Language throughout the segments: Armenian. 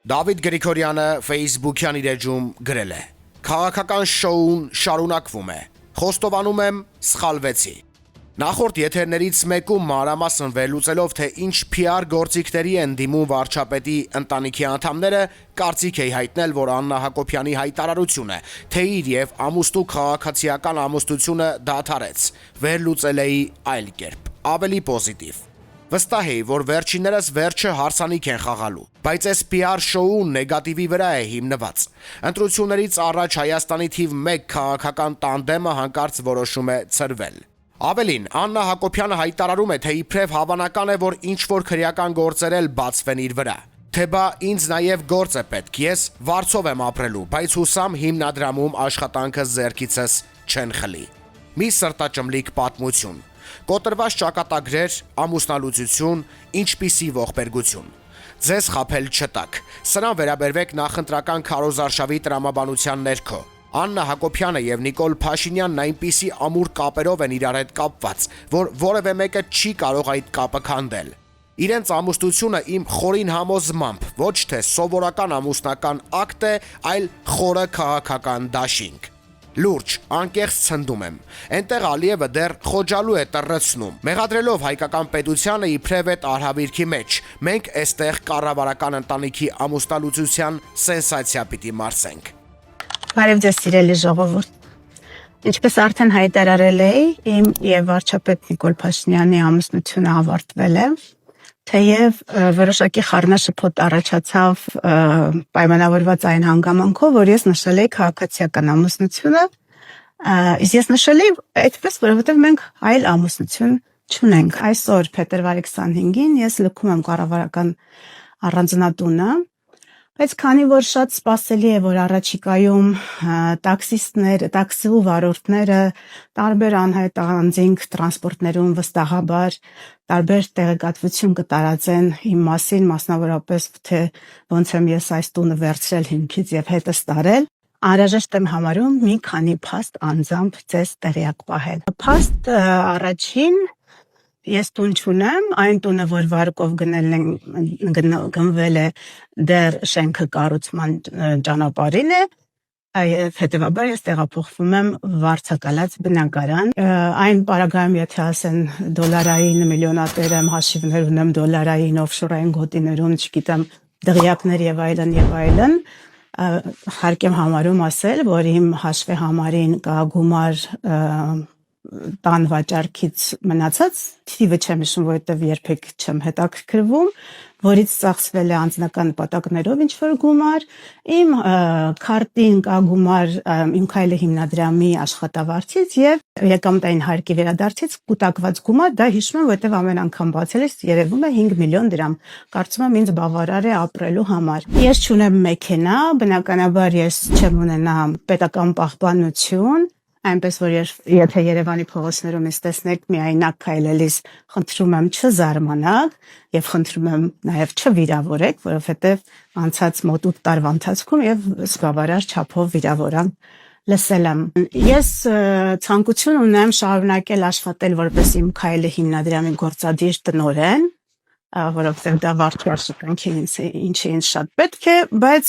Դավիթ Գրիգորյանը Facebook-յան իր էջում գրել է. «Քաղաքական շոուն շարունակվում է։ Խոստովանում եմ, սխալվեցի»։ Նախորդ եթերներից մեկում մանրամասն վերլուծելով, թե ինչ PR գործիքների են դիմում վարչապետի ընտանիքի անդամները, կարծիք էի հայտնել, որ Աննա Հակոբյանի հայտարարությունը, թե իր եւ ամուսնու քաղաքացիական ամուսնությունը դադարեց, վերլուծել էի այլ կերպ, ավելի պոզիտիվ։ Վստահ էի, որ վերջիններս վերջը հարսանիք են խաղալու, բայց այս PR շոուն նեգատիվի վրա է հիմնված։ Ընտրություններից առաջ Հայաստանի թիվ 1 քաղաքական տանդեմը հանկարծ որոշում է ցրվել։ Ավելին, Աննա Հակոբյանը հայտարարում է, թե իբրև հավանական է, որ ինչ-որ քրեական գործեր էլ բացվեն իր վրա։ Թե բա ինձ նաև գործ է պետք, ես վարձով եմ ապրելու, բայց հուսամ հիմնադրամում աշխատանքը ձեռքիցս չեն խլի։ Մի սրտաճմլիկ պատմություն։ Կոտրված ճակատագրեր, ամուսնալուծություն, ինչպիսի ողբերգություն։ Ձեզ խաբել չտակ։ Սրան վերաբերվեք նախընտրական քարոզարշավի տրամաբանության ներքո։ Աննա Հակոբյանը եւ Նիկոլ Փաշինյանն այնպիսի ամուր կապերով են իրար հետ կապված, որ որևէ մեկը չի կարող այդ կապը քանդել։ Իրենց ամուսնությունը իմ խորին համոզմամբ ոչ թե սովորական ամուսնական ակտ է, այլ խորը քաղաքական դաշինք։ Լուրջ, անկեղծ ցնդում եմ։ Էնտեղ Ալիևը դեռ խոջալու է տրռցնում, մեղադրելով հայկական պետությանը իբրև այդ արհավիրքի մեջ։ Մենք էստեղ կառավարական ընտանիքի ամուսնալուծության սենսացիա պիտի մարսենք։ Բարև ձեզ սիրելի ժողովուրդ։ Ինչպես արդեն հայտարարել էի, իմ եւ վարչապետ Նիկոլ Փաշինյանի ամուսնությունը ավարտվել է, թեև որոշակի խառնաշփոթ առաջացավ պայմանավորված այն հանգամանքով, որ ես նշել էի քաղաքացիական ամուսնությունը, իսկ ես նշել էի այդպես, որովհետեւ մենք այլ ամուսնություն չունենք։ Այսօր փետրվարի 25-ին ես լքում եմ կառավարական առանձնատունը, բայց քանի որ շատ սպասելի է, որ առաջիկայում տաքսիստները, տաքսու վարորդները տարբեր անհայտ անձինք տրանսպորտներում վստահաբար տարբեր տեղեկատվություն կտարածեն իմ մասին, մասնավորապես թե ոնց եմ ես այս տունը վերցրել հիմքից եւ հետս տարել, անհրաժեշտ եմ համարում մի քանի փաստ անձամբ ձեզ տեղյակ պահել։ Փաստ առաջին ես տուն չունեմ, այն տունը, որ վարկով գնվել է դեռ շենքը կառուցման ճանապարհին է, հետևաբար ես տեղափոխվում եմ վարձակալած բնակարան։ Այն պարագայում, եթե ասեն դոլարային միլիոնատեր եմ, հաշիվներ ունեմ դոլարային օֆշորային գոտիներում, չգիտեմ, դղյակներ եւ այլն, հարկ եմ համարում ասել, որ իմ հաշվի համարին կա գումար տան վաճառքից մնացած, թիվը չեմ հիշում, որովհետև երբեք չեմ հետաքրքրվում, որից ծախսվել է անձնական նպատակներով ինչ-որ գումար, իմ քարտին կա գումար իմ քայլը հիմնադրամի աշխատավարձից եւ եկամտային հարկի վերադարձից կուտակված գումար, դա հիշում եմ, որովհետև ամեն անգամ բացելիս երևում է 5 միլիոն դրամ, կարծում եմ ինձ բավարար է ապրելու համար։ Ես չունեմ մեքենա, բնականաբար ես չեմ ունենա պետական պահպանություն, այնպես որ եթե Երևանի փողոցներում ես տեսնեք միայնակ քայլելիս, խնդրում եմ չզարմանալ եւ խնդրում եմ նաեւ չվիրավորեք, որովհետեւ անցած մոտ 8 տարվա ընթացքում եւ զբաղարար չափով վիրավորան լսել եմ։ Ես ցանկություն ունեմ շարունակել աշխատել որպես իմ քայլը հիմնադրամի գործադիր տնօրեն, որովհետեւ դա վարչի աշխատանքի ինչի ինձ շատ պետք է, բայց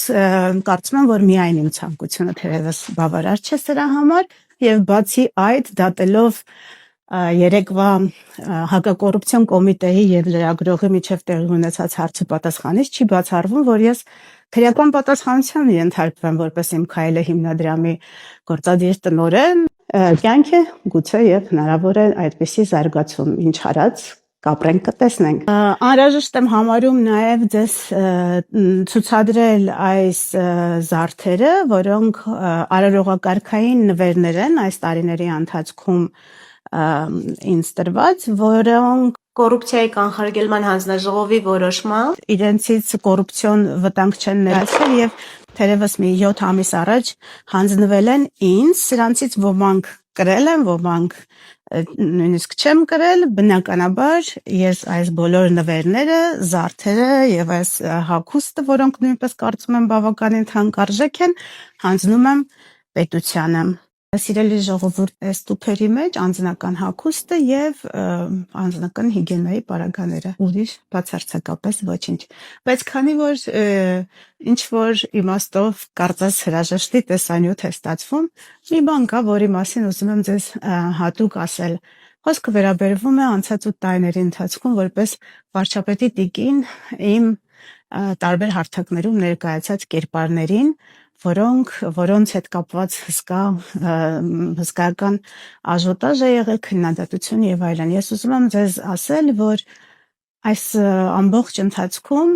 կարծում եմ, որ միայն իմ ցանկությունը թերևս բավարար չէ սրա համար եւ բացի այդ դատելով երեկվա հակակոռուպցիոն կոմիտեի եւ լրագրողի միջև տեղի ունեցած հարցը պատասխանից չի բացառվում, որ ես քրեական պատասխանության ենթարկվեմ որպես իմ քայլը հիմնադրամի գործադիր տնօրեն, կյանքը գուցե եւ հնարավոր է այդպիսի զարգացում, ինչ արած կապրենք կտեսնենք։ Անհրաժեշտ եմ համարում նաև ձեզ ցուցադրել այս զարդերը, որոնք արարողակարգային նվերներ են այս տարիների ընթացքում ինձ տրված, որոնք կոռուպցիայի կանխարգելման հանձնաժողովի որոշմամբ իրենցից կոռուպցիոն վտանգ չեն ներեցել եւ թերևս մի 7 ամիս առաջ հանձնվել են ինձ, սրանցից ոմանք կրել են, ոմանք նույնիսկ չեմ կրել, բնականաբար ես այս բոլոր նվերները, զարդերը եւ այս հագուստը, որոնք նույնպես կարծում եմ բավականին թանկարժեք են, հանձնում եմ պետությանը։ Սիրելի ժողովուրդ, այս տուփերի մեջ անձնական հագուստը եւ անձնական հիգիենայի պարագաները, ուրիշ բացարձակապես ոչինչ։ Բայց քանի որ ինչ որ իմաստով կարծես հրաժեշտի տեսանյութ է ստացվում, մի բան կա, որի մասին ուզում եմ ձեզ հատուկ ասել։ Խոսքը վերաբերվում է անցած 8 տարիների ընթացքում որպես վարչապետի տիկին իմ տարբեր հարթակներում ներկայացած կերպարներին, որոնց հետ կապված հսկայական աժոտաժ է եղել, քննադատություն եւ այլն։ Ես ուզում եմ ձեզ ասել, որ այս ամբողջ ընթացքում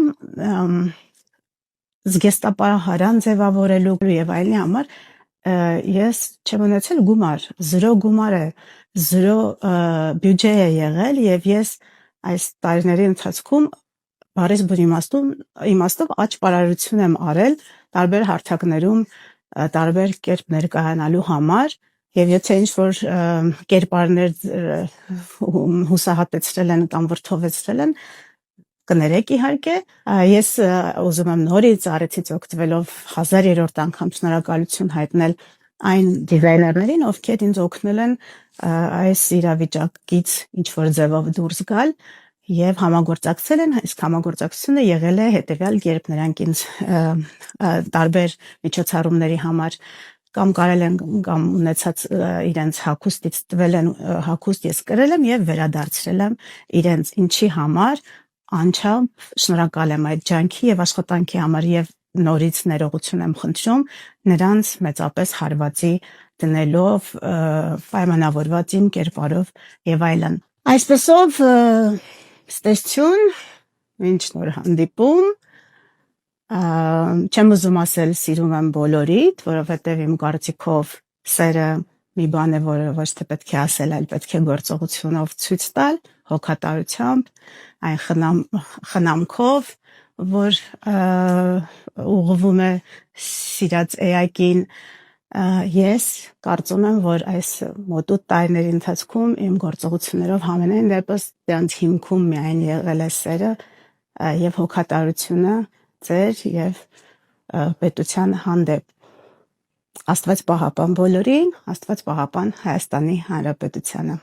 զգեստապահարան ձևավորելու եւ այլնի համար ես չեմ ունեցել գումար, 0 գումար է, 0 բյուջե է եղել եւ ես այս տարիների ընթացքում բարես բուն իմաստով աճպարարություն եմ արել տարբեր հարթակներում տարբեր կերպ ներկայանալու համար եւ եթե ինչ որ կերպարներ հուսահատեցրել են կամ վրթովեցրել են կներեք իհարկե ես ուզում եմ նորից արեցից օգտվելով 1000-րդ անգամ շնորհակալություն հայտնել այն դիզայներներին, ովքեր ինձ օգնել են այս իրավիճակից ինչ որ ձևով դուրս գալ եւ համագործակցել են, իսկ համագործակցությունը եղել է հետեւյալ կերպ նրանք ինձ տարբեր միջոցառումների համար կամ կարել են կամ ունեցած իրենց հագուստից տվել են հագուստ ես կրել եմ եւ վերադարձրել եմ իրենց ինչի համար անչափ շնորհակալ եմ այդ ջանքի եւ աշխատանքի համար եւ նորից ներողություն եմ խնդրում նրանց մեծապես հարվածի դնելով պայմանավորված իմ կերպարով եւ այլն այսպեսով ստեսություն ինչ նոր հանդիպում չեմ ուզում ասել սիրում եմ բոլորիդ, որովհետև իմ կարծիքով սերը մի բան է, որը ոչ թե պետք է ասել, այլ պետք է գործողությունով ցույց տալ, հոգատարությամբ, այն խնամքով, որ ուղղվում է սիրած էակին ես կարծում եմ, որ այս մոտ 8 տարիների ընթացքում իմ գործողություններով համենայն դեպս դրանց հիմքում միայն եղել է սերը եւ հոգատարությունը ձեր եւ պետության հանդեպ Աստված պահապան բոլորին, Աստված պահապան Հայաստանի Հանրապետությանը